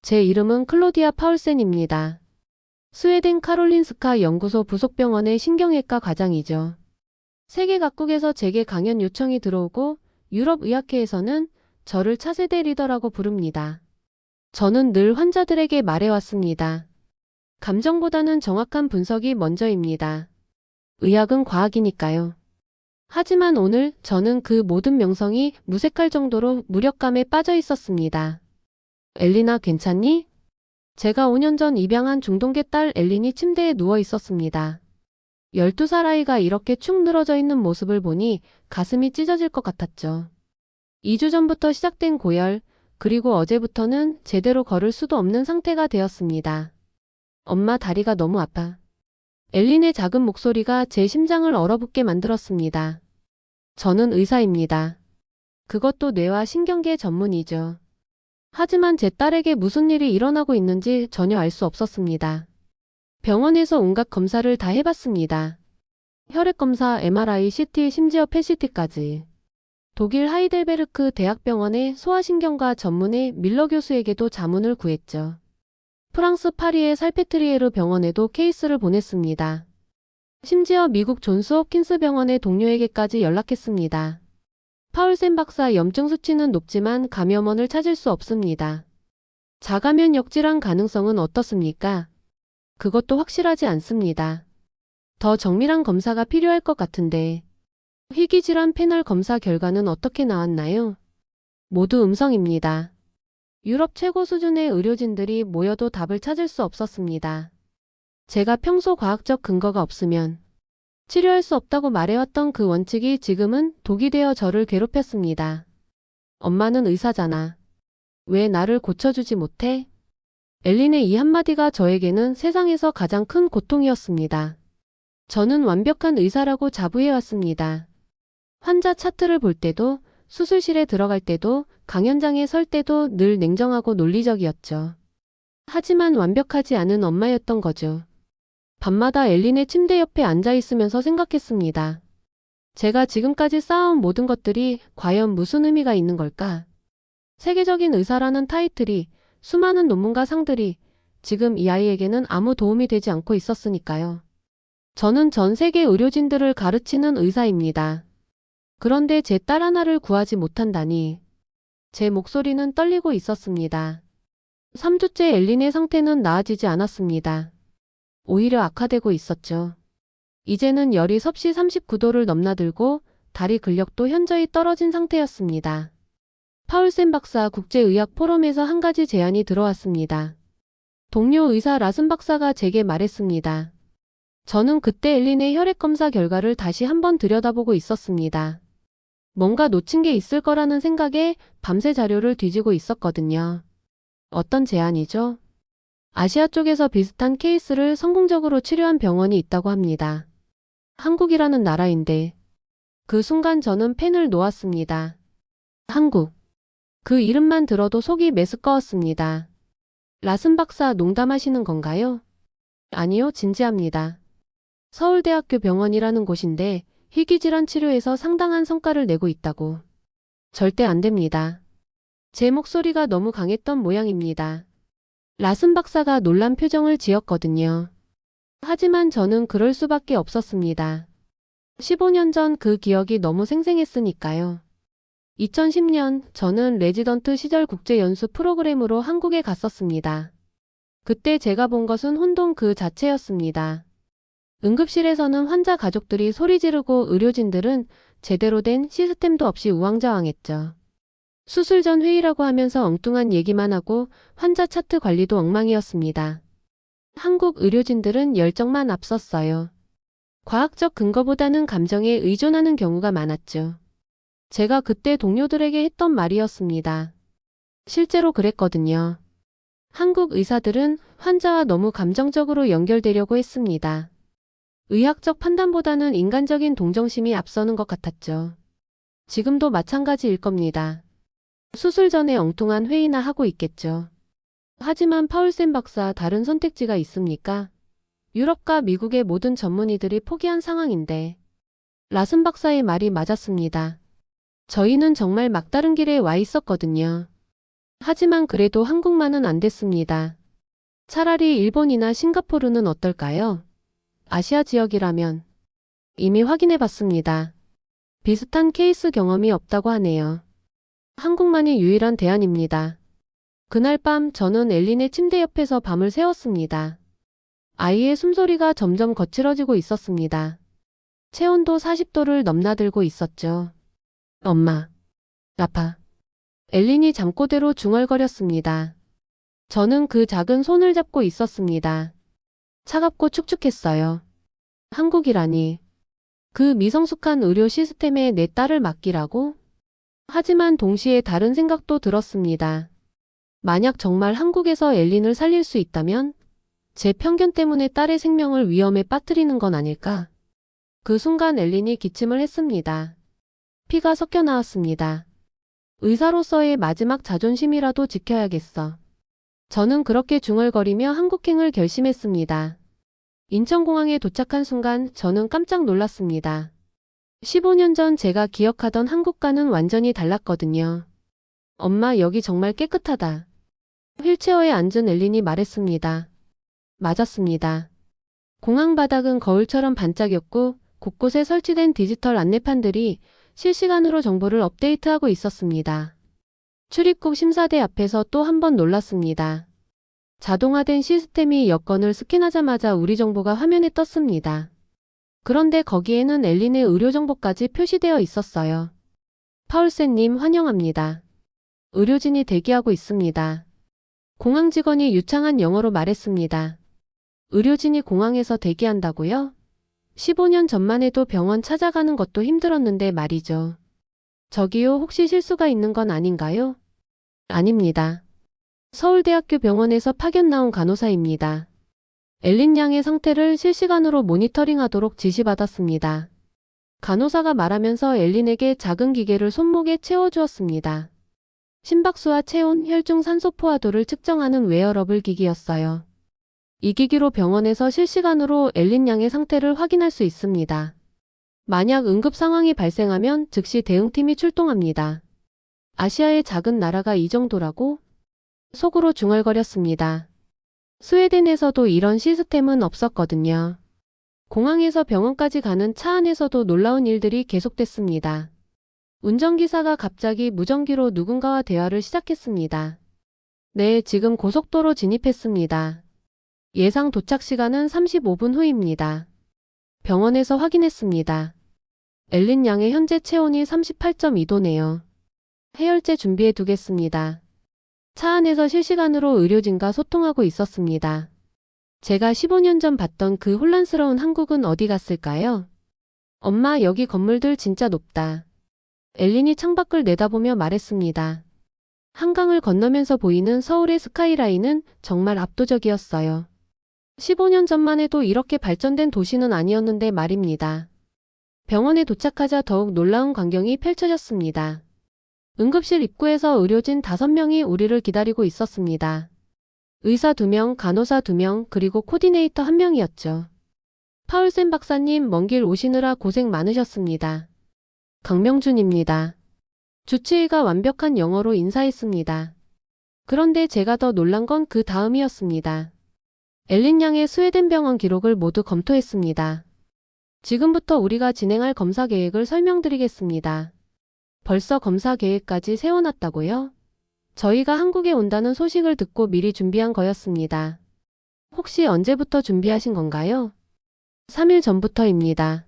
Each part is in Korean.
제 이름은 클로디아 파울센입니다. 스웨덴 카롤린스카 연구소 부속병원의 신경외과 과장이죠. 세계 각국에서 제게 강연 요청이 들어오고 유럽의학회에서는 저를 차세대 리더라고 부릅니다. 저는 늘 환자들에게 말해왔습니다. 감정보다는 정확한 분석이 먼저입니다. 의학은 과학이니까요. 하지만 오늘 저는 그 모든 명성이 무색할 정도로 무력감에 빠져 있었습니다. 엘리나 괜찮니? 제가 5년 전 입양한 중동계 딸 엘린이 침대에 누워 있었습니다. 12살 아이가 이렇게 축 늘어져 있는 모습을 보니 가슴이 찢어질 것 같았죠. 2주 전부터 시작된 고열, 그리고 어제부터는 제대로 걸을 수도 없는 상태가 되었습니다. 엄마 다리가 너무 아파. 엘린의 작은 목소리가 제 심장을 얼어붙게 만들었습니다. 저는 의사입니다. 그것도 뇌와 신경계 전문이죠. 하지만 제 딸에게 무슨 일이 일어나고 있는지 전혀 알 수 없었습니다. 병원에서 온갖 검사를 다 해봤습니다. 혈액검사, MRI, CT, 심지어 펫CT까지. 독일 하이델베르크 대학병원의 소아신경과 전문의 밀러 교수에게도 자문을 구했죠. 프랑스 파리의 살페트리에르 병원에도 케이스를 보냈습니다. 심지어 미국 존스 홉킨스 병원의 동료에게까지 연락했습니다. 파울센 박사 염증 수치는 높지만 감염원을 찾을 수 없습니다. 자가면역 질환 가능성은 어떻습니까? 그것도 확실하지 않습니다. 더 정밀한 검사가 필요할 것 같은데. 희귀질환 패널 검사 결과는 어떻게 나왔나요? 모두 음성입니다. 유럽 최고 수준의 의료진들이 모여도 답을 찾을 수 없었습니다. 제가 평소 과학적 근거가 없으면 치료할 수 없다고 말해왔던 그 원칙이 지금은 독이 되어 저를 괴롭혔습니다. 엄마는 의사잖아. 왜 나를 고쳐주지 못해? 엘린의 이 한마디가 저에게는 세상에서 가장 큰 고통이었습니다. 저는 완벽한 의사라고 자부해왔습니다. 환자 차트를 볼 때도, 수술실에 들어갈 때도, 강연장에 설 때도 늘 냉정하고 논리적이었죠. 하지만 완벽하지 않은 엄마였던 거죠. 밤마다 엘린의 침대 옆에 앉아 있으면서 생각했습니다. 제가 지금까지 쌓아온 모든 것들이 과연 무슨 의미가 있는 걸까? 세계적인 의사라는 타이틀이, 수많은 논문과 상들이 지금 이 아이에게는 아무 도움이 되지 않고 있었으니까요. 저는 전 세계 의료진들을 가르치는 의사입니다. 그런데 제 딸 하나를 구하지 못한다니. 제 목소리는 떨리고 있었습니다. 3주째 엘린의 상태는 나아지지 않았습니다. 오히려 악화되고 있었죠. 이제는 열이 섭씨 39도를 넘나들고 다리 근력도 현저히 떨어진 상태였습니다. 파울센 박사 국제의학 포럼에서 한 가지 제안이 들어왔습니다. 동료 의사 라슨 박사가 제게 말했습니다. 저는 그때 엘린의 혈액검사 결과를 다시 한번 들여다보고 있었습니다. 뭔가 놓친 게 있을 거라는 생각에 밤새 자료를 뒤지고 있었거든요. 어떤 제안이죠? 아시아 쪽에서 비슷한 케이스를 성공적으로 치료한 병원이 있다고 합니다. 한국이라는 나라인데. 그 순간 저는 펜을 놓았습니다. 한국. 그 이름만 들어도 속이 메스꺼웠습니다. 라슨 박사 농담하시는 건가요? 아니요, 진지합니다. 서울대학교 병원이라는 곳인데 희귀질환 치료에서 상당한 성과를 내고 있다고. 절대 안 됩니다. 제 목소리가 너무 강했던 모양입니다. 라슨 박사가 놀란 표정을 지었거든요. 하지만 저는 그럴 수밖에 없었습니다. 15년 전 그 기억이 너무 생생했으니까요. 2010년 저는 레지던트 시절 국제연수 프로그램으로 한국에 갔었습니다. 그때 제가 본 것은 혼돈 그 자체였습니다. 응급실에서는 환자 가족들이 소리 지르고 의료진들은 제대로 된 시스템도 없이 우왕좌왕했죠. 수술 전 회의라고 하면서 엉뚱한 얘기만 하고 환자 차트 관리도 엉망이었습니다. 한국 의료진들은 열정만 앞섰어요. 과학적 근거보다는 감정에 의존하는 경우가 많았죠. 제가 그때 동료들에게 했던 말이었습니다. 실제로 그랬거든요. 한국 의사들은 환자와 너무 감정적으로 연결되려고 했습니다. 의학적 판단보다는 인간적인 동정심이 앞서는 것 같았죠. 지금도 마찬가지일 겁니다. 수술 전에 엉뚱한 회의나 하고 있겠죠. 하지만 파울센 박사, 다른 선택지가 있습니까? 유럽과 미국의 모든 전문의들이 포기한 상황인데. 라슨 박사의 말이 맞았습니다. 저희는 정말 막다른 길에 와 있었거든요. 하지만 그래도 한국만은 안 됐습니다. 차라리 일본이나 싱가포르는 어떨까요? 아시아 지역이라면. 이미 확인해 봤습니다. 비슷한 케이스 경험이 없다고 하네요. 한국만이 유일한 대안입니다. 그날 밤 저는 엘린의 침대 옆에서 밤을 새웠습니다. 아이의 숨소리가 점점 거칠어지고 있었습니다. 체온도 40도를 넘나들고 있었죠. 엄마. 아파. 엘린이 잠꼬대로 중얼거렸습니다. 저는 그 작은 손을 잡고 있었습니다. 차갑고 축축했어요. 한국이라니. 그 미성숙한 의료 시스템에 내 딸을 맡기라고? 하지만 동시에 다른 생각도 들었습니다. 만약 정말 한국에서 엘린을 살릴 수 있다면 제 편견 때문에 딸의 생명을 위험에 빠뜨리는 건 아닐까? 그 순간 엘린이 기침을 했습니다. 피가 섞여 나왔습니다. 의사로서의 마지막 자존심이라도 지켜야겠어. 저는 그렇게 중얼거리며 한국행을 결심했습니다. 인천공항에 도착한 순간 저는 깜짝 놀랐습니다. 15년 전 제가 기억하던 한국과는 완전히 달랐거든요. 엄마, 여기 정말 깨끗하다. 휠체어에 앉은 엘린이 말했습니다. 맞았습니다. 공항 바닥은 거울처럼 반짝였고 곳곳에 설치된 디지털 안내판들이 실시간으로 정보를 업데이트하고 있었습니다. 출입국 심사대 앞에서 또 한 번 놀랐습니다. 자동화된 시스템이 여권을 스캔하자마자 우리 정보가 화면에 떴습니다. 그런데 거기에는 엘린의 의료 정보까지 표시되어 있었어요. 파울센님, 환영합니다. 의료진이 대기하고 있습니다. 공항 직원이 유창한 영어로 말했습니다. 의료진이 공항에서 대기한다고요? 15년 전만 해도 병원 찾아가는 것도 힘들었는데 말이죠. 저기요, 혹시 실수가 있는 건 아닌가요? 아닙니다. 서울대학교 병원에서 파견 나온 간호사입니다. 엘린 양의 상태를 실시간으로 모니터링하도록 지시받았습니다. 간호사가 말하면서 엘린에게 작은 기계를 손목에 채워주었습니다. 심박수와 체온, 혈중 산소 포화도를 측정하는 웨어러블 기기였어요. 이 기기로 병원에서 실시간으로 엘린 양의 상태를 확인할 수 있습니다. 만약 응급 상황이 발생하면 즉시 대응팀이 출동합니다. 아시아의 작은 나라가 이 정도라고? 속으로 중얼거렸습니다. 스웨덴에서도 이런 시스템은 없었거든요. 공항에서 병원까지 가는 차 안에서도 놀라운 일들이 계속됐습니다. 운전기사가 갑자기 무전기로 누군가와 대화를 시작했습니다. 네, 지금 고속도로 진입했습니다. 예상 도착 시간은 35분 후입니다. 병원에서 확인했습니다. 엘린 양의 현재 체온이 38.2도네요. 해열제 준비해 두겠습니다. 차 안에서 실시간으로 의료진과 소통하고 있었습니다. 제가 15년 전 봤던 그 혼란스러운 한국은 어디 갔을까요? 엄마, 여기 건물들 진짜 높다. 엘린이 창밖을 내다보며 말했습니다. 한강을 건너면서 보이는 서울의 스카이라인은 정말 압도적이었어요. 15년 전만 해도 이렇게 발전된 도시는 아니었는데 말입니다. 병원에 도착하자 더욱 놀라운 광경이 펼쳐졌습니다. 응급실 입구에서 의료진 5명이 우리를 기다리고 있었습니다. 의사 2명, 간호사 2명, 그리고 코디네이터 1명이었죠. 파울센 박사님, 먼 길 오시느라 고생 많으셨습니다. 강명준입니다. 주치의가 완벽한 영어로 인사했습니다. 그런데 제가 더 놀란 건 그 다음이었습니다. 엘린 양의 스웨덴 병원 기록을 모두 검토했습니다. 지금부터 우리가 진행할 검사 계획을 설명드리겠습니다. 벌써 검사 계획까지 세워놨다고요? 저희가 한국에 온다는 소식을 듣고 미리 준비한 거였습니다. 혹시 언제부터 준비하신 건가요? 3일 전부터입니다.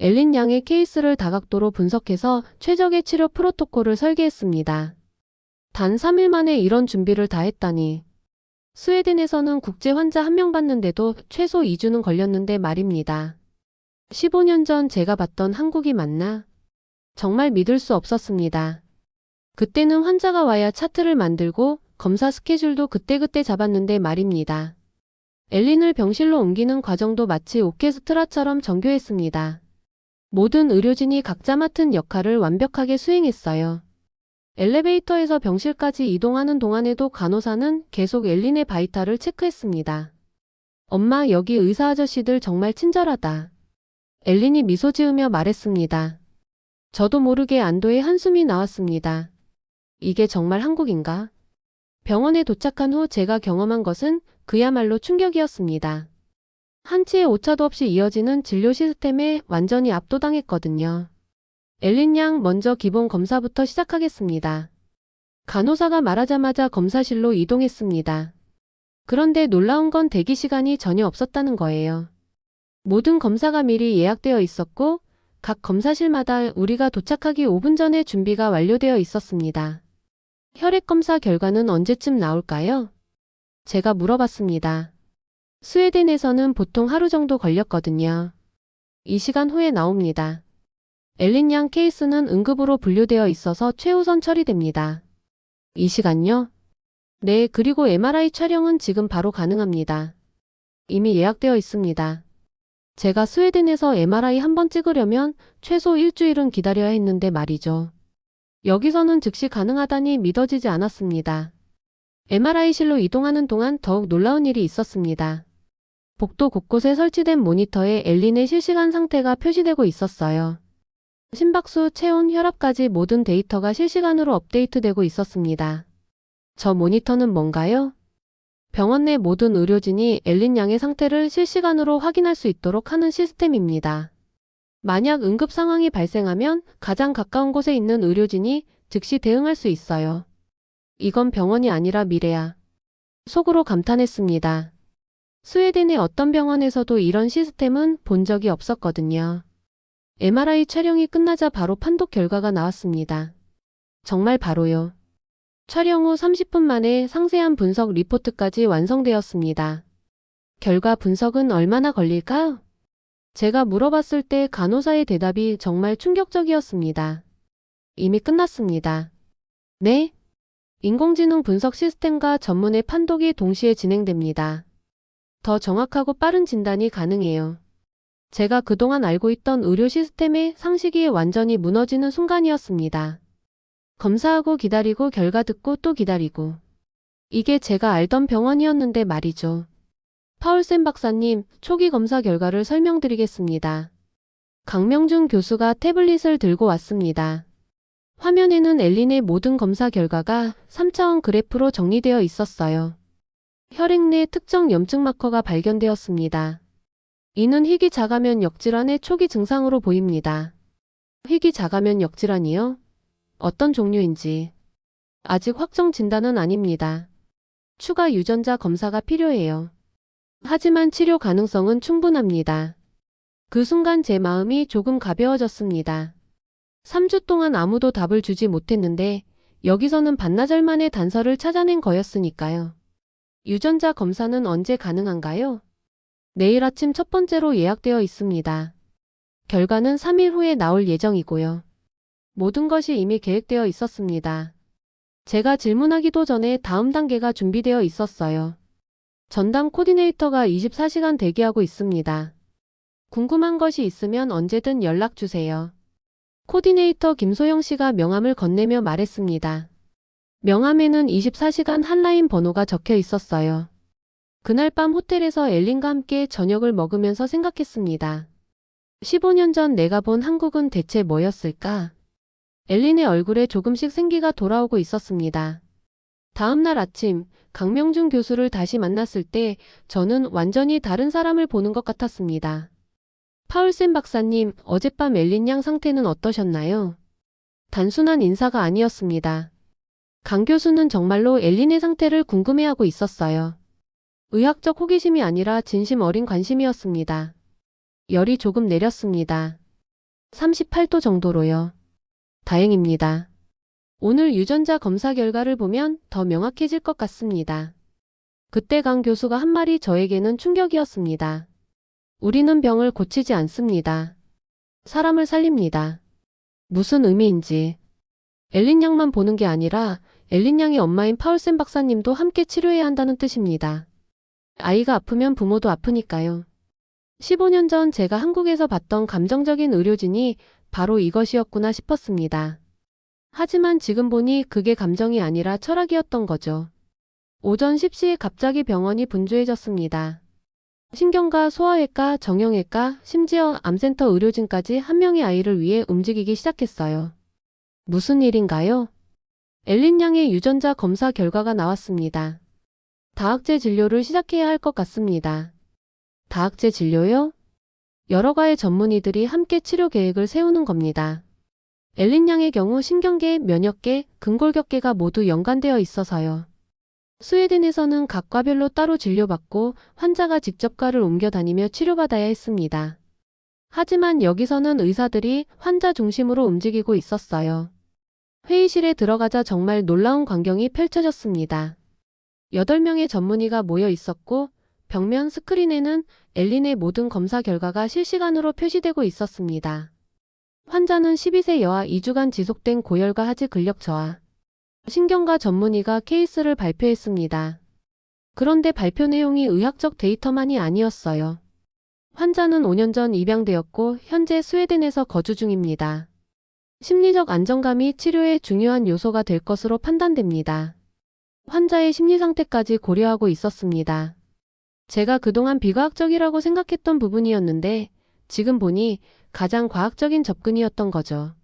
엘린 양의 케이스를 다각도로 분석해서 최적의 치료 프로토콜을 설계했습니다. 단 3일 만에 이런 준비를 다 했다니. 스웨덴에서는 국제 환자 1명 받는데도 최소 2주는 걸렸는데 말입니다. 15년 전 제가 봤던 한국이 맞나? 정말 믿을 수 없었습니다. 그때는 환자가 와야 차트를 만들고 검사 스케줄도 그때그때 잡았는데 말입니다. 엘린을 병실로 옮기는 과정도 마치 오케스트라처럼 정교했습니다. 모든 의료진이 각자 맡은 역할을 완벽하게 수행했어요. 엘리베이터에서 병실까지 이동하는 동안에도 간호사는 계속 엘린의 바이탈을 체크했습니다. 엄마, 여기 의사 아저씨들 정말 친절하다. 엘린이 미소 지으며 말했습니다. 저도 모르게 안도의 한숨이 나왔습니다. 이게 정말 한국인가? 병원에 도착한 후 제가 경험한 것은 그야말로 충격이었습니다. 한치의 오차도 없이 이어지는 진료 시스템에 완전히 압도당했거든요. 엘린 양 먼저 기본 검사부터 시작하겠습니다. 간호사가 말하자마자 검사실로 이동했습니다. 그런데 놀라운 건 대기 시간이 전혀 없었다는 거예요. 모든 검사가 미리 예약되어 있었고 각 검사실마다 우리가 도착하기 5분 전에 준비가 완료되어 있었습니다. 혈액 검사 결과는 언제쯤 나올까요? 제가 물어봤습니다. 스웨덴에서는 보통 하루 정도 걸렸거든요. 이 시간 후에 나옵니다. 엘린 양 케이스는 응급으로 분류되어 있어서 최우선 처리됩니다. 이 시간요? 네, 그리고 MRI 촬영은 지금 바로 가능합니다. 이미 예약되어 있습니다. 제가 스웨덴에서 MRI 한 번 찍으려면 최소 일주일은 기다려야 했는데 말이죠. 여기서는 즉시 가능하다니 믿어지지 않았습니다. MRI실로 이동하는 동안 더욱 놀라운 일이 있었습니다. 복도 곳곳에 설치된 모니터에 엘린의 실시간 상태가 표시되고 있었어요. 심박수, 체온, 혈압까지 모든 데이터가 실시간으로 업데이트되고 있었습니다. 저 모니터는 뭔가요? 병원 내 모든 의료진이 엘린 양의 상태를 실시간으로 확인할 수 있도록 하는 시스템입니다. 만약 응급 상황이 발생하면 가장 가까운 곳에 있는 의료진이 즉시 대응할 수 있어요. 이건 병원이 아니라 미래야. 속으로 감탄했습니다. 스웨덴의 어떤 병원에서도 이런 시스템은 본 적이 없었거든요. MRI 촬영이 끝나자 바로 판독 결과가 나왔습니다. 정말 바로요. 촬영 후 30분 만에 상세한 분석 리포트까지 완성되었습니다. 결과 분석은 얼마나 걸릴까요? 제가 물어봤을 때 간호사의 대답이 정말 충격적이었습니다. 이미 끝났습니다. 네? 인공지능 분석 시스템과 전문의 판독이 동시에 진행됩니다. 더 정확하고 빠른 진단이 가능해요. 제가 그동안 알고 있던 의료 시스템의 상식이 완전히 무너지는 순간이었습니다. 검사하고 기다리고 결과 듣고 또 기다리고. 이게 제가 알던 병원이었는데 말이죠. 파울센 박사님, 초기 검사 결과를 설명드리겠습니다. 강명준 교수가 태블릿을 들고 왔습니다. 화면에는 엘린의 모든 검사 결과가 3차원 그래프로 정리되어 있었어요. 혈액 내 특정 염증 마커가 발견되었습니다. 이는 희귀자가면 역질환의 초기 증상으로 보입니다. 희귀자가면 역질환이요? 어떤 종류인지 아직 확정 진단은 아닙니다. 추가 유전자 검사가 필요해요. 하지만 치료 가능성은 충분합니다. 그 순간 제 마음이 조금 가벼워졌습니다. 3주 동안 아무도 답을 주지 못했는데 여기서는 반나절 만에 단서를 찾아낸 거였으니까요. 유전자 검사는 언제 가능한가요? 내일 아침 첫 번째로 예약되어 있습니다. 결과는 3일 후에 나올 예정이고요. 모든 것이 이미 계획되어 있었습니다. 제가 질문하기도 전에 다음 단계가 준비되어 있었어요. 전담 코디네이터가 24시간 대기하고 있습니다. 궁금한 것이 있으면 언제든 연락 주세요. 코디네이터 김소영 씨가 명함을 건네며 말했습니다. 명함에는 24시간 한라인 번호가 적혀 있었어요. 그날 밤 호텔에서 엘린과 함께 저녁을 먹으면서 생각했습니다. 15년 전 내가 본 한국은 대체 뭐였을까? 엘린의 얼굴에 조금씩 생기가 돌아오고 있었습니다. 다음 날 아침 강명준 교수를 다시 만났을 때 저는 완전히 다른 사람을 보는 것 같았습니다. 파울센 박사님, 어젯밤 엘린 양 상태는 어떠셨나요? 단순한 인사가 아니었습니다. 강 교수는 정말로 엘린의 상태를 궁금해하고 있었어요. 의학적 호기심이 아니라 진심 어린 관심이었습니다. 열이 조금 내렸습니다. 38도 정도로요. 다행입니다. 오늘 유전자 검사 결과를 보면 더 명확해질 것 같습니다. 그때 강 교수가 한 말이 저에게는 충격이었습니다. 우리는 병을 고치지 않습니다. 사람을 살립니다. 무슨 의미인지. 엘린 양만 보는 게 아니라 엘린 양의 엄마인 파울센 박사님도 함께 치료해야 한다는 뜻입니다. 아이가 아프면 부모도 아프니까요. 15년 전 제가 한국에서 봤던 감정적인 의료진이 바로 이것이었구나 싶었습니다. 하지만 지금 보니 그게 감정이 아니라 철학이었던 거죠. 오전 10시에 갑자기 병원이 분주해졌습니다. 신경과 소아외과, 정형외과, 심지어 암센터 의료진까지 한 명의 아이를 위해 움직이기 시작했어요. 무슨 일인가요? 엘린 양의 유전자 검사 결과가 나왔습니다. 다학제 진료를 시작해야 할 것 같습니다. 다학제 진료요? 여러 과의 전문의들이 함께 치료 계획을 세우는 겁니다. 엘린 양의 경우 신경계, 면역계, 근골격계가 모두 연관되어 있어서요. 스웨덴에서는 각 과별로 따로 진료받고 환자가 직접 과를 옮겨 다니며 치료받아야 했습니다. 하지만 여기서는 의사들이 환자 중심으로 움직이고 있었어요. 회의실에 들어가자 정말 놀라운 광경이 펼쳐졌습니다. 8명의 전문의가 모여 있었고 벽면 스크린에는 엘린의 모든 검사 결과가 실시간으로 표시되고 있었습니다. 환자는 12세 여아 2주간 지속된 고열과 하지 근력 저하. 신경과 전문의가 케이스를 발표했습니다. 그런데 발표 내용이 의학적 데이터만이 아니었어요. 환자는 5년 전 입양되었고 현재 스웨덴에서 거주 중입니다. 심리적 안정감이 치료의 중요한 요소가 될 것으로 판단됩니다. 환자의 심리 상태까지 고려하고 있었습니다. 제가 그동안 비과학적이라고 생각했던 부분이었는데 지금 보니 가장 과학적인 접근이었던 거죠.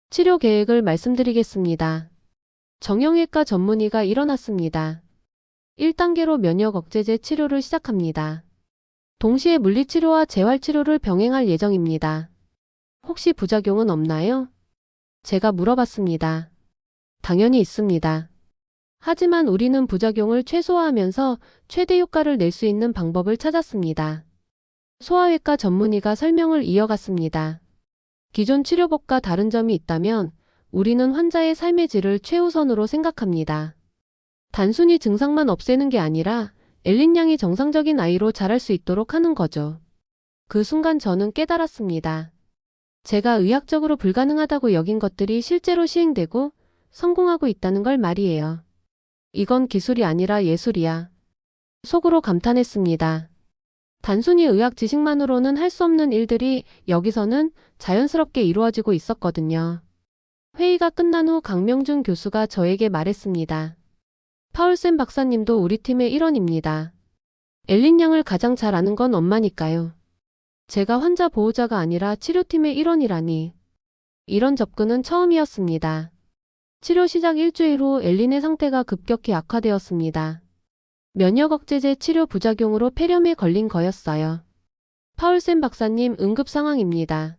치료 계획을 말씀드리겠습니다. 정형외과 전문의가 일어났습니다. 1단계로 면역 억제제 치료를 시작합니다. 동시에 물리치료와 재활치료를 병행할 예정입니다. 혹시 부작용은 없나요? 제가 물어봤습니다. 당연히 있습니다. 하지만 우리는 부작용을 최소화하면서 최대 효과를 낼 수 있는 방법을 찾았습니다. 소아외과 전문의가 설명을 이어갔습니다. 기존 치료법과 다른 점이 있다면 우리는 환자의 삶의 질을 최우선으로 생각합니다. 단순히 증상만 없애는 게 아니라 엘린 양이 정상적인 아이로 자랄 수 있도록 하는 거죠. 그 순간 저는 깨달았습니다. 제가 의학적으로 불가능하다고 여긴 것들이 실제로 시행되고 성공하고 있다는 걸 말이에요. 이건 기술이 아니라 예술이야. 속으로 감탄했습니다. 단순히 의학 지식만으로는 할 수 없는 일들이 여기서는 자연스럽게 이루어지고 있었거든요. 회의가 끝난 후 강명준 교수가 저에게 말했습니다. 파울센 박사님도 우리 팀의 일원입니다. 엘린 양을 가장 잘 아는 건 엄마니까요. 제가 환자 보호자가 아니라 치료팀의 일원이라니. 이런 접근은 처음이었습니다. 치료 시작 일주일 후 엘린의 상태가 급격히 악화되었습니다. 면역 억제제 치료 부작용으로 폐렴에 걸린 거였어요. 파울센 박사님 응급 상황입니다.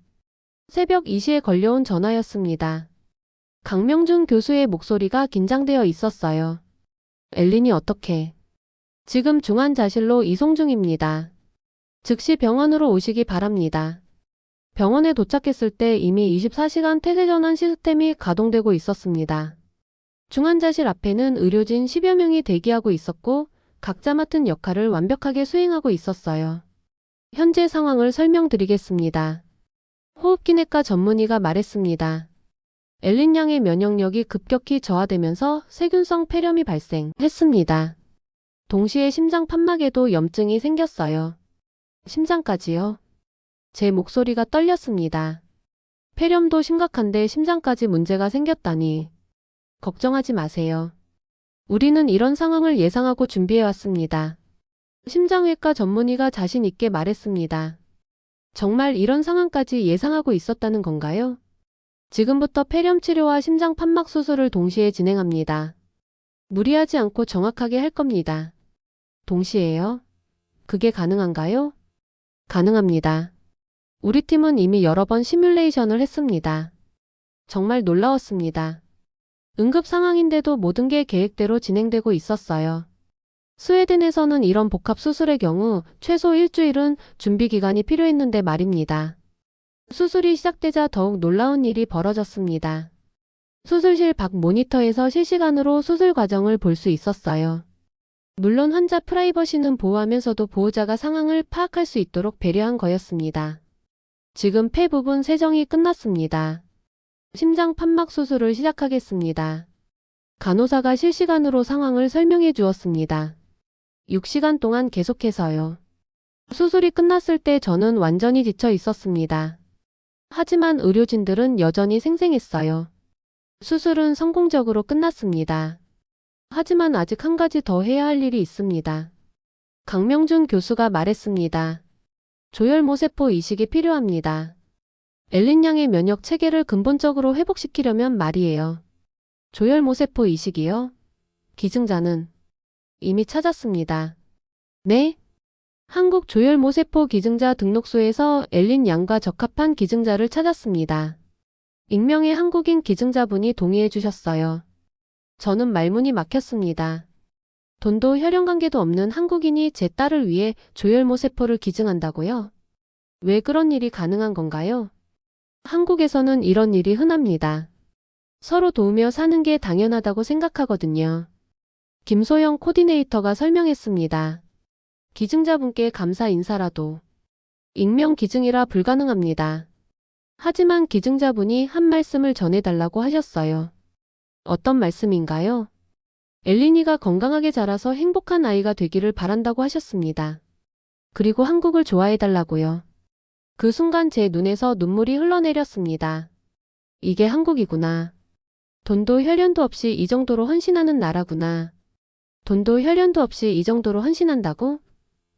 새벽 2시에 걸려온 전화였습니다. 강명준 교수의 목소리가 긴장되어 있었어요. 엘린이 어떻게? 지금 중환자실로 이송 중입니다. 즉시 병원으로 오시기 바랍니다. 병원에 도착했을 때 이미 24시간 태세전환 시스템이 가동되고 있었습니다. 중환자실 앞에는 의료진 10여 명이 대기하고 있었고 각자 맡은 역할을 완벽하게 수행하고 있었어요. 현재 상황을 설명드리겠습니다. 호흡기내과 전문의가 말했습니다. 엘린 양의 면역력이 급격히 저하되면서 세균성 폐렴이 발생했습니다. 동시에 심장 판막에도 염증이 생겼어요. 심장까지요? 제 목소리가 떨렸습니다. 폐렴도 심각한데 심장까지 문제가 생겼다니. 걱정하지 마세요. 우리는 이런 상황을 예상하고 준비해왔습니다. 심장외과 전문의가 자신 있게 말했습니다. 정말 이런 상황까지 예상하고 있었다는 건가요? 지금부터 폐렴 치료와 심장 판막 수술을 동시에 진행합니다. 무리하지 않고 정확하게 할 겁니다. 동시에요? 그게 가능한가요? 가능합니다. 우리 팀은 이미 여러 번 시뮬레이션을 했습니다. 정말 놀라웠습니다. 응급 상황인데도 모든 게 계획대로 진행되고 있었어요. 스웨덴에서는 이런 복합 수술의 경우 최소 일주일은 준비 기간이 필요했는데 말입니다. 수술이 시작되자 더욱 놀라운 일이 벌어졌습니다. 수술실 밖 모니터에서 실시간으로 수술 과정을 볼 수 있었어요. 물론 환자 프라이버시는 보호하면서도 보호자가 상황을 파악할 수 있도록 배려한 거였습니다. 지금 폐 부분 세정이 끝났습니다. 심장 판막 수술을 시작하겠습니다. 간호사가 실시간으로 상황을 설명해 주었습니다. 6시간 동안 계속해서요. 수술이 끝났을 때 저는 완전히 지쳐 있었습니다. 하지만 의료진들은 여전히 생생했어요. 수술은 성공적으로 끝났습니다. 하지만 아직 한 가지 더 해야 할 일이 있습니다. 강명준 교수가 말했습니다. 조혈모세포 이식이 필요합니다. 엘린 양의 면역 체계를 근본적으로 회복시키려면 말이에요. 조혈모세포 이식이요? 기증자는 이미 찾았습니다. 네? 한국 조혈모세포 기증자 등록소에서 엘린 양과 적합한 기증자를 찾았습니다. 익명의 한국인 기증자분이 동의해 주셨어요. 저는 말문이 막혔습니다. 돈도 혈연관계도 없는 한국인이 제 딸을 위해 조혈모세포를 기증한다고요? 왜 그런 일이 가능한 건가요? 한국에서는 이런 일이 흔합니다. 서로 도우며 사는 게 당연하다고 생각하거든요. 김소영 코디네이터가 설명했습니다. 기증자분께 감사 인사라도 익명 기증이라 불가능합니다. 하지만 기증자분이 한 말씀을 전해달라고 하셨어요. 어떤 말씀인가요? 엘린이가 건강하게 자라서 행복한 아이가 되기를 바란다고 하셨습니다. 그리고 한국을 좋아해달라고요. 그 순간 제 눈에서 눈물이 흘러내렸습니다. 이게 한국이구나. 돈도 혈연도 없이 이 정도로 헌신하는 나라구나. 돈도 혈연도 없이 이 정도로 헌신한다고?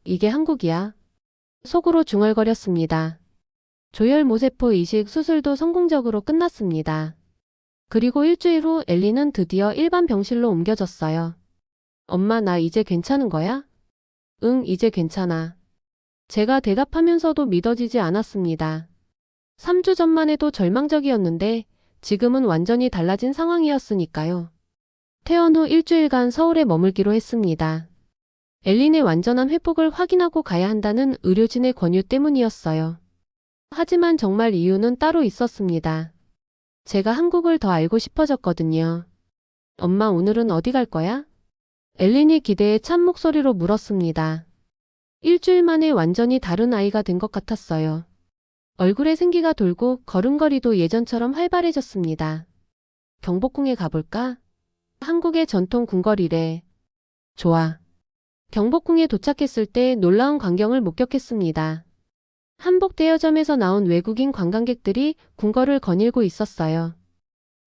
이게 한국이야. 속으로 중얼거렸습니다. 조혈모세포 이식 수술도 성공적으로 끝났습니다. 그리고 일주일 후 엘리는 드디어 일반 병실로 옮겨졌어요. 엄마, 나 이제 괜찮은 거야? 응, 이제 괜찮아. 제가 대답하면서도 믿어지지 않았습니다. 3주 전만 해도 절망적이었는데 지금은 완전히 달라진 상황이었으니까요. 퇴원 후 일주일간 서울에 머물기로 했습니다. 엘린의 완전한 회복을 확인하고 가야 한다는 의료진의 권유 때문이었어요. 하지만 정말 이유는 따로 있었습니다. 제가 한국을 더 알고 싶어졌거든요. 엄마, 오늘은 어디 갈 거야? 엘린이 기대에 찬 목소리로 물었습니다. 일주일 만에 완전히 다른 아이가 된 것 같았어요. 얼굴에 생기가 돌고 걸음걸이도 예전처럼 활발해졌습니다. 경복궁에 가볼까? 한국의 전통 궁궐이래. 좋아. 경복궁에 도착했을 때 놀라운 광경을 목격했습니다. 한복 대여점에서 나온 외국인 관광객들이 궁궐을 거닐고 있었어요.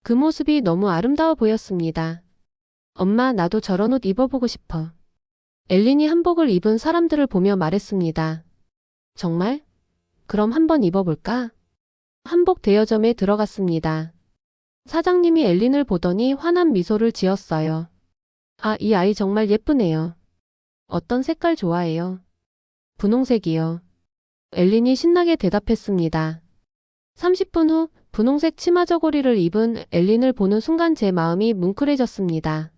그 모습이 너무 아름다워 보였습니다. 엄마, 나도 저런 옷 입어보고 싶어. 엘린이 한복을 입은 사람들을 보며 말했습니다. 정말? 그럼 한번 입어볼까? 한복 대여점에 들어갔습니다. 사장님이 엘린을 보더니 환한 미소를 지었어요. 아, 이 아이 정말 예쁘네요. 어떤 색깔 좋아해요? 분홍색이요. 엘린이 신나게 대답했습니다. 30분 후 분홍색 치마 저고리를 입은 엘린을 보는 순간 제 마음이 뭉클해졌습니다.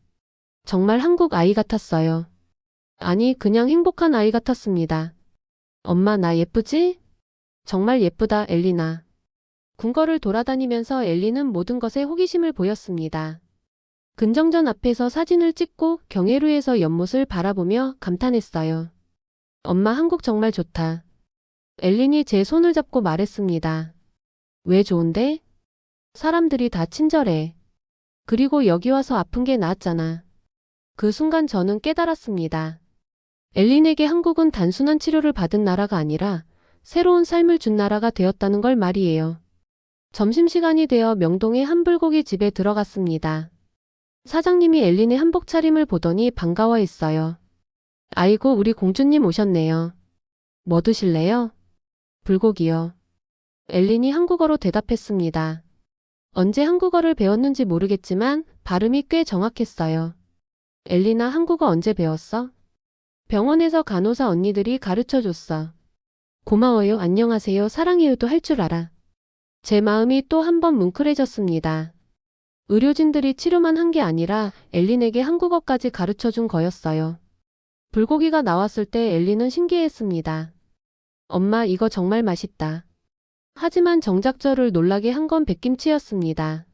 정말 한국 아이 같았어요. 아니, 그냥 행복한 아이 같았습니다. 엄마, 나 예쁘지? 정말 예쁘다, 엘리나. 궁궐을 돌아다니면서 엘리는 모든 것에 호기심을 보였습니다. 근정전 앞에서 사진을 찍고 경회루에서 연못을 바라보며 감탄했어요. 엄마, 한국 정말 좋다. 엘린이 제 손을 잡고 말했습니다. 왜 좋은데? 사람들이 다 친절해. 그리고 여기 와서 아픈 게 나았잖아. 그 순간 저는 깨달았습니다. 엘린에게 한국은 단순한 치료를 받은 나라가 아니라 새로운 삶을 준 나라가 되었다는 걸 말이에요. 점심시간이 되어 명동의 한 불고기 집에 들어갔습니다. 사장님이 엘린의 한복 차림을 보더니 반가워했어요. 아이고, 우리 공주님 오셨네요. 뭐 드실래요? 불고기요. 엘린이 한국어로 대답했습니다. 언제 한국어를 배웠는지 모르겠지만 발음이 꽤 정확했어요. 엘리나, 한국어 언제 배웠어? 병원에서 간호사 언니들이 가르쳐줬어. 고마워요, 안녕하세요, 사랑해요도 할 줄 알아. 제 마음이 또 한 번 뭉클해졌습니다. 의료진들이 치료만 한 게 아니라 엘린에게 한국어까지 가르쳐준 거였어요. 불고기가 나왔을 때 엘린은 신기했습니다. 엄마, 이거 정말 맛있다. 하지만 정작 저를 놀라게 한 건 백김치였습니다.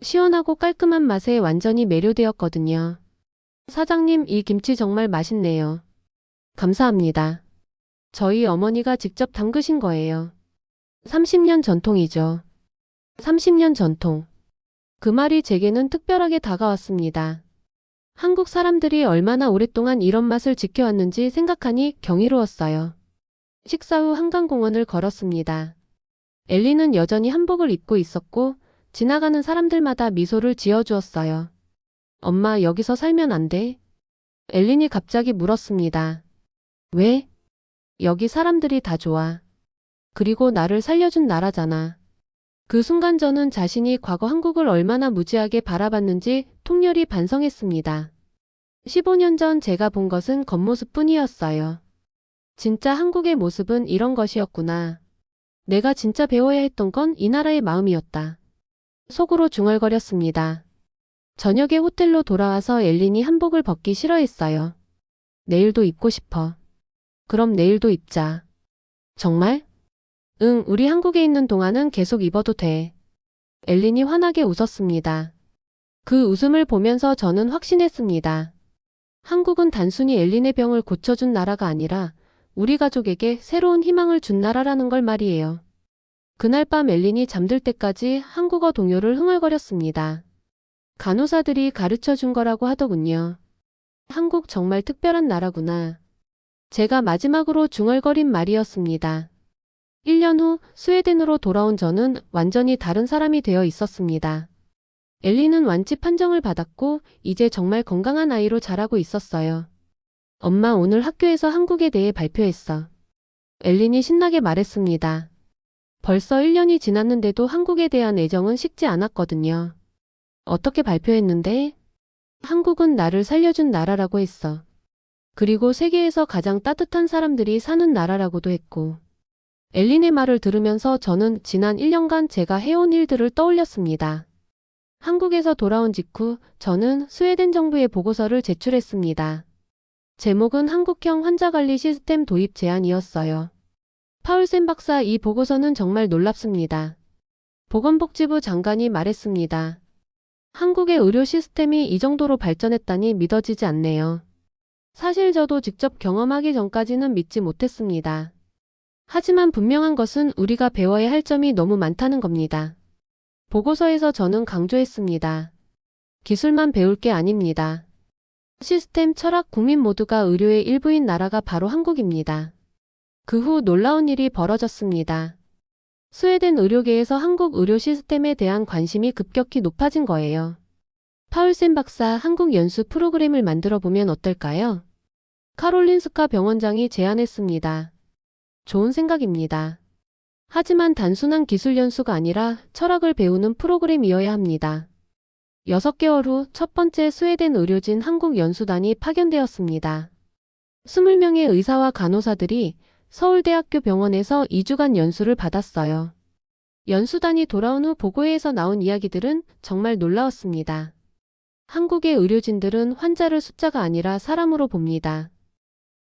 시원하고 깔끔한 맛에 완전히 매료되었거든요. 사장님, 이 김치 정말 맛있네요. 감사합니다. 저희 어머니가 직접 담그신 거예요. 30년 전통이죠. 30년 전통. 그 말이 제게는 특별하게 다가왔습니다. 한국 사람들이 얼마나 오랫동안 이런 맛을 지켜왔는지 생각하니 경이로웠어요. 식사 후 한강공원을 걸었습니다. 엘리는 여전히 한복을 입고 있었고 지나가는 사람들마다 미소를 지어주었어요. 엄마, 여기서 살면 안 돼? 엘린이 갑자기 물었습니다. 왜? 여기 사람들이 다 좋아. 그리고 나를 살려준 나라잖아. 그 순간 저는 자신이 과거 한국을 얼마나 무지하게 바라봤는지 통렬히 반성했습니다. 15년 전 제가 본 것은 겉모습뿐이었어요. 진짜 한국의 모습은 이런 것이었구나. 내가 진짜 배워야 했던 건 이 나라의 마음이었다. 속으로 중얼거렸습니다. 저녁에 호텔로 돌아와서 엘린이 한복을 벗기 싫어했어요. 내일도 입고 싶어. 그럼 내일도 입자. 정말? 응, 우리 한국에 있는 동안은 계속 입어도 돼. 엘린이 환하게 웃었습니다. 그 웃음을 보면서 저는 확신했습니다. 한국은 단순히 엘린의 병을 고쳐준 나라가 아니라 우리 가족에게 새로운 희망을 준 나라라는 걸 말이에요. 그날 밤 엘린이 잠들 때까지 한국어 동요를 흥얼거렸습니다. 간호사들이 가르쳐 준 거라고 하더군요. 한국 정말 특별한 나라구나. 제가 마지막으로 중얼거린 말이었습니다. 1년 후 스웨덴으로 돌아온 저는 완전히 다른 사람이 되어 있었습니다. 엘리는 완치 판정을 받았고 이제 정말 건강한 아이로 자라고 있었어요. 엄마, 오늘 학교에서 한국에 대해 발표했어. 엘린이 신나게 말했습니다. 벌써 1년이 지났는데도 한국에 대한 애정은 식지 않았거든요. 어떻게 발표했는데? 한국은 나를 살려준 나라라고 했어. 그리고 세계에서 가장 따뜻한 사람들이 사는 나라라고도 했고. 엘린의 말을 들으면서 저는 지난 1년간 제가 해온 일들을 떠올렸습니다. 한국에서 돌아온 직후 저는 스웨덴 정부에 보고서를 제출했습니다. 제목은 한국형 환자관리 시스템 도입 제안이었어요. 파울센 박사, 이 보고서는 정말 놀랍습니다. 보건복지부 장관이 말했습니다. 한국의 의료 시스템이 이 정도로 발전했다니 믿어지지 않네요. 사실 저도 직접 경험하기 전까지는 믿지 못했습니다. 하지만 분명한 것은 우리가 배워야 할 점이 너무 많다는 겁니다. 보고서에서 저는 강조했습니다. 기술만 배울 게 아닙니다. 시스템, 철학, 국민 모두가 의료의 일부인 나라가 바로 한국입니다. 그 후 놀라운 일이 벌어졌습니다. 스웨덴 의료계에서 한국 의료 시스템에 대한 관심이 급격히 높아진 거예요. 파울센 박사, 한국 연수 프로그램을 만들어 보면 어떨까요? 카롤린스카 병원장이 제안했습니다. 좋은 생각입니다. 하지만 단순한 기술 연수가 아니라 철학을 배우는 프로그램이어야 합니다. 6개월 후 첫 번째 스웨덴 의료진 한국 연수단이 파견되었습니다. 20명의 의사와 간호사들이 서울대학교 병원에서 2주간 연수를 받았어요. 연수단이 돌아온 후 보고회에서 나온 이야기들은 정말 놀라웠습니다. 한국의 의료진들은 환자를 숫자가 아니라 사람으로 봅니다.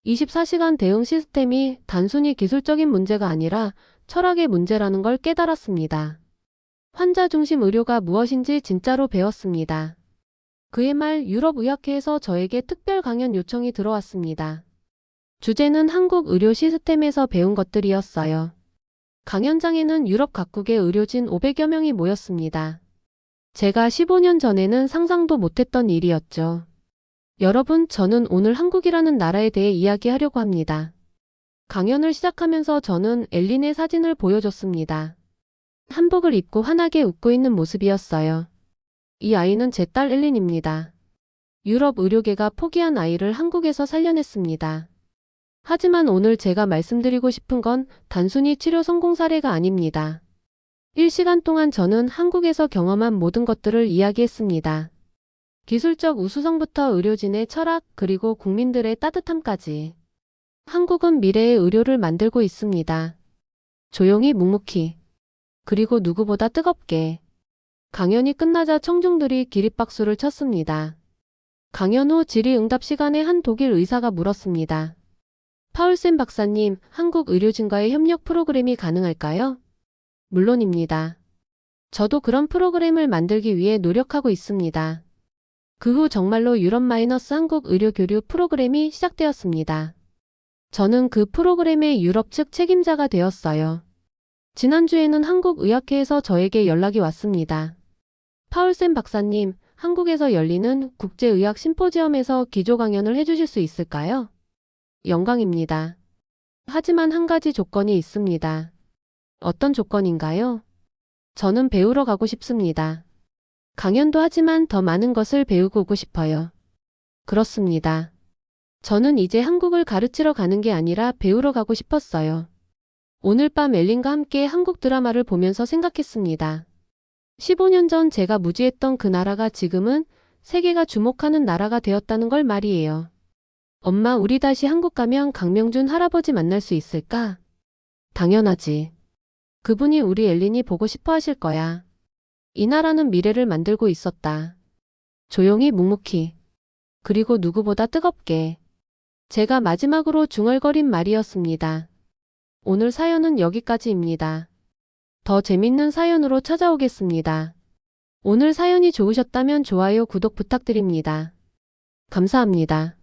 24시간 대응 시스템이 단순히 기술적인 문제가 아니라 철학의 문제라는 걸 깨달았습니다. 환자 중심 의료가 무엇인지 진짜로 배웠습니다. 그해 말 유럽의학회에서 저에게 특별 강연 요청이 들어왔습니다. 주제는 한국 의료 시스템에서 배운 것들이었어요. 강연장에는 유럽 각국의 의료진 500여 명이 모였습니다. 제가 15년 전에는 상상도 못했던 일이었죠. 여러분, 저는 오늘 한국이라는 나라에 대해 이야기하려고 합니다. 강연을 시작하면서 저는 엘린의 사진을 보여줬습니다. 한복을 입고 환하게 웃고 있는 모습이었어요. 이 아이는 제 딸 엘린입니다. 유럽 의료계가 포기한 아이를 한국에서 살려냈습니다. 하지만 오늘 제가 말씀드리고 싶은 건 단순히 치료 성공 사례가 아닙니다. 1시간 동안 저는 한국에서 경험한 모든 것들을 이야기했습니다. 기술적 우수성부터 의료진의 철학, 그리고 국민들의 따뜻함까지. 한국은 미래의 의료를 만들고 있습니다. 조용히, 묵묵히. 그리고 누구보다 뜨겁게. 강연이 끝나자 청중들이 기립박수를 쳤습니다. 강연 후 질의응답 시간에 한 독일 의사가 물었습니다. 파울센 박사님, 한국 의료진과의 협력 프로그램이 가능할까요? 물론입니다. 저도 그런 프로그램을 만들기 위해 노력하고 있습니다. 그 후 정말로 유럽-한국 의료교류 프로그램이 시작되었습니다. 저는 그 프로그램의 유럽 측 책임자가 되었어요. 지난주에는 한국의학회에서 저에게 연락이 왔습니다. 파울센 박사님, 한국에서 열리는 국제의학 심포지엄에서 기조 강연을 해주실 수 있을까요? 영광입니다. 하지만 한 가지 조건이 있습니다. 어떤 조건인가요? 저는 배우러 가고 싶습니다. 강연도 하지만 더 많은 것을 배우고 오고 싶어요. 그렇습니다. 저는 이제 한국을 가르치러 가는 게 아니라 배우러 가고 싶었어요. 오늘 밤 엘린과 함께 한국 드라마를 보면서 생각했습니다. 15년 전 제가 무지했던 그 나라가 지금은 세계가 주목하는 나라가 되었다는 걸 말이에요. 엄마, 우리 다시 한국 가면 강명준 할아버지 만날 수 있을까? 당연하지. 그분이 우리 엘린이 보고 싶어 하실 거야. 이 나라는 미래를 만들고 있었다. 조용히 묵묵히. 그리고 누구보다 뜨겁게. 제가 마지막으로 중얼거린 말이었습니다. 오늘 사연은 여기까지입니다. 더 재밌는 사연으로 찾아오겠습니다. 오늘 사연이 좋으셨다면 좋아요, 구독 부탁드립니다. 감사합니다.